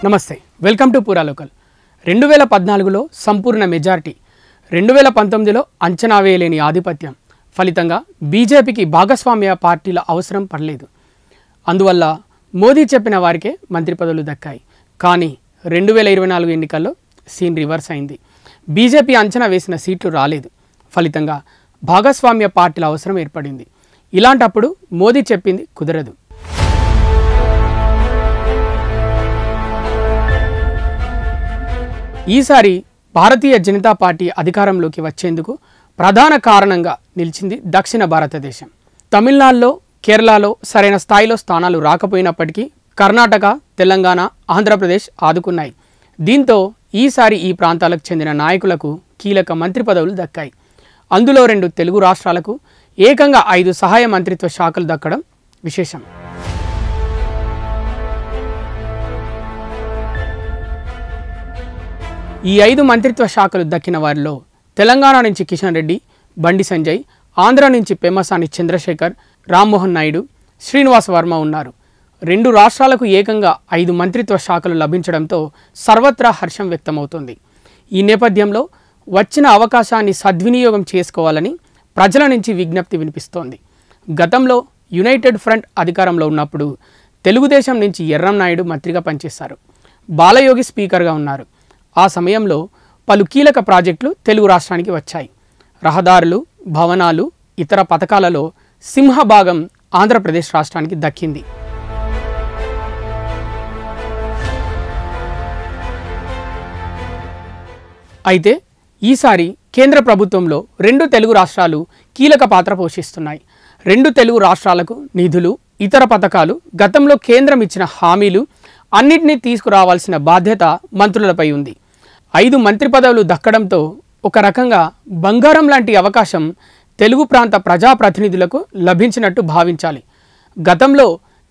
నమస్తే, welcome to పూరా local. 2014లో సంపూర్ణ majority, 2019లో అంచనా వేయలేని ఆధిపత్యం ఫలితంగా బీజేపీకి భాగస్వామ్య పార్టీల అవసరం పడలేదు. అందువల్ల మోదీ చెప్పిన వారికే మంత్రి పదవులు దక్కాయి. కానీ 2024 ఎన్నికల్లో సీన్ రివర్స్ అయింది. బీజేపీ అంచనా వేసిన సీట్లు రాలేదు. ఫలితంగా భాగస్వామ్య పార్టీల అవసరం ఏర్పడింది. ఇలాంటప్పుడు మోదీ చెప్పింది కుదరదు. ఈసారి భారతీయ జనతా పార్టీ అధికారంలోకి వచ్చేందుకు ప్రధాన కారణంగా నిలిచింది దక్షిణ భారతదేశం. తమిళనాడులో, కేరళలో సరైన స్థాయిలో స్థానాలు రాకపోయినప్పటికీ కర్ణాటక, తెలంగాణ, ఆంధ్రప్రదేశ్ ఆదుకున్నాయి. దీంతో ఈసారి ఈ ప్రాంతాలకు చెందిన నాయకులకు కీలక మంత్రి పదవులు దక్కాయి. అందులో 2 తెలుగు రాష్ట్రాలకు ఏకంగా 5 సహాయ మంత్రిత్వ శాఖలు దక్కడం విశేషం. ఈ 5 మంత్రిత్వ శాఖలు దక్కిన వారిలో తెలంగాణ నుంచి కిషన్ రెడ్డి, బండి సంజయ్, ఆంధ్ర నుంచి పెమ్మసాని చంద్రశేఖర్, రామ్మోహన్ నాయుడు, శ్రీనివాస్ వర్మ ఉన్నారు. 2 రాష్ట్రాలకు ఏకంగా 5 మంత్రిత్వ శాఖలు లభించడంతో సర్వత్రా హర్షం వ్యక్తమవుతోంది. ఈ నేపథ్యంలో వచ్చిన అవకాశాన్ని సద్వినియోగం చేసుకోవాలని ప్రజల నుంచి విజ్ఞప్తి వినిపిస్తోంది. గతంలో యునైటెడ్ ఫ్రంట్ అధికారంలో ఉన్నప్పుడు తెలుగుదేశం నుంచి ఎర్రం నాయుడు మంత్రిగా పనిచేశారు. బాలయోగి స్పీకర్గా ఉన్నారు. ఆ సమయంలో పలు కీలక ప్రాజెక్టులు తెలుగు రాష్ట్రానికి వచ్చాయి. రహదారులు, భవనాలు, ఇతర పథకాలలో సింహభాగం ఆంధ్రప్రదేశ్ రాష్ట్రానికి దక్కింది. అయితే ఈసారి కేంద్ర ప్రభుత్వంలో 2 తెలుగు రాష్ట్రాలు కీలక పాత్ర పోషిస్తున్నాయి. 2 తెలుగు రాష్ట్రాలకు నిధులు, ఇతర పథకాలు, గతంలో కేంద్రం ఇచ్చిన హామీలు అన్నిటినీ తీసుకురావాల్సిన బాధ్యత మంత్రులపై ఉంది. 5 మంత్రి పదవులు దక్కడంతో ఒక రకంగా బంగారం లాంటి అవకాశం తెలుగు ప్రాంత ప్రజాప్రతినిధులకు లభించినట్టు భావించాలి. గతంలో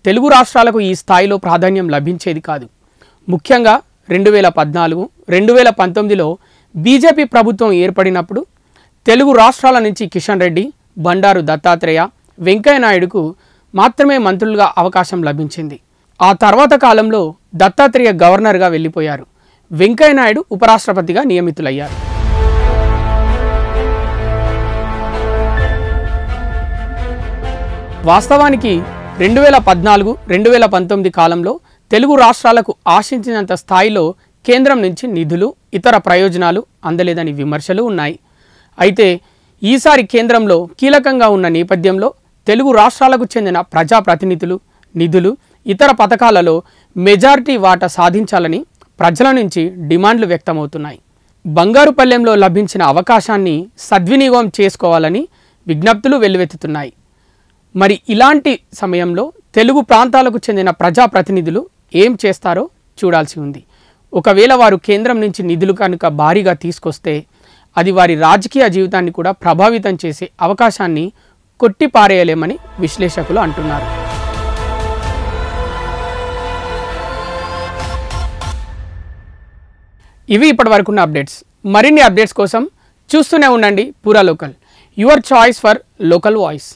తెలుగు రాష్ట్రాలకు ఈ స్థాయిలో ప్రాధాన్యం లభించేది కాదు. ముఖ్యంగా 2014, 2019లో బీజేపీ ప్రభుత్వం ఏర్పడినప్పుడు తెలుగు రాష్ట్రాల నుంచి కిషన్ రెడ్డి, బండారు దత్తాత్రేయ, వెంకయ్యనాయుడుకు మాత్రమే మంత్రులుగా అవకాశం లభించింది. ఆ తర్వాత కాలంలో దత్తాత్రేయ గవర్నర్గా వెళ్ళిపోయారు. వెంకయ్యనాయుడు ఉపరాష్ట్రపతిగా నియమితులయ్యారు. వాస్తవానికి 2014, 2019 కాలంలో తెలుగు రాష్ట్రాలకు ఆశించినంత స్థాయిలో కేంద్రం నుంచి నిధులు, ఇతర ప్రయోజనాలు అందలేదని విమర్శలు ఉన్నాయి. అయితే ఈసారి కేంద్రంలో కీలకంగా ఉన్న నేపథ్యంలో తెలుగు రాష్ట్రాలకు చెందిన ప్రజాప్రతినిధులు, నిధులు, ఇతర పథకాలలో మెజారిటీ వాటా సాధించాలని ప్రజల నుంచి డిమాండ్లు వ్యక్తమవుతున్నాయి. బంగారుపల్లెంలో లభించిన అవకాశాన్ని సద్వినియోగం చేసుకోవాలని విజ్ఞప్తులు వెల్లువెత్తుతున్నాయి. మరి ఇలాంటి సమయంలో తెలుగు ప్రాంతాలకు చెందిన ప్రజాప్రతినిధులు ఏం చేస్తారో చూడాల్సి ఉంది. ఒకవేళ వారు కేంద్రం నుంచి నిధులు కనుక భారీగా తీసుకొస్తే అది వారి రాజకీయ జీవితాన్ని కూడా ప్రభావితం చేసే అవకాశాన్ని కొట్టిపారేయలేమని విశ్లేషకులు అంటున్నారు. ఇవి ఇప్పటివరకున్న అప్డేట్స్. మరిన్ని అప్డేట్స్ కోసం చూస్తూనే ఉండండి పూరా local, your choice for local voice.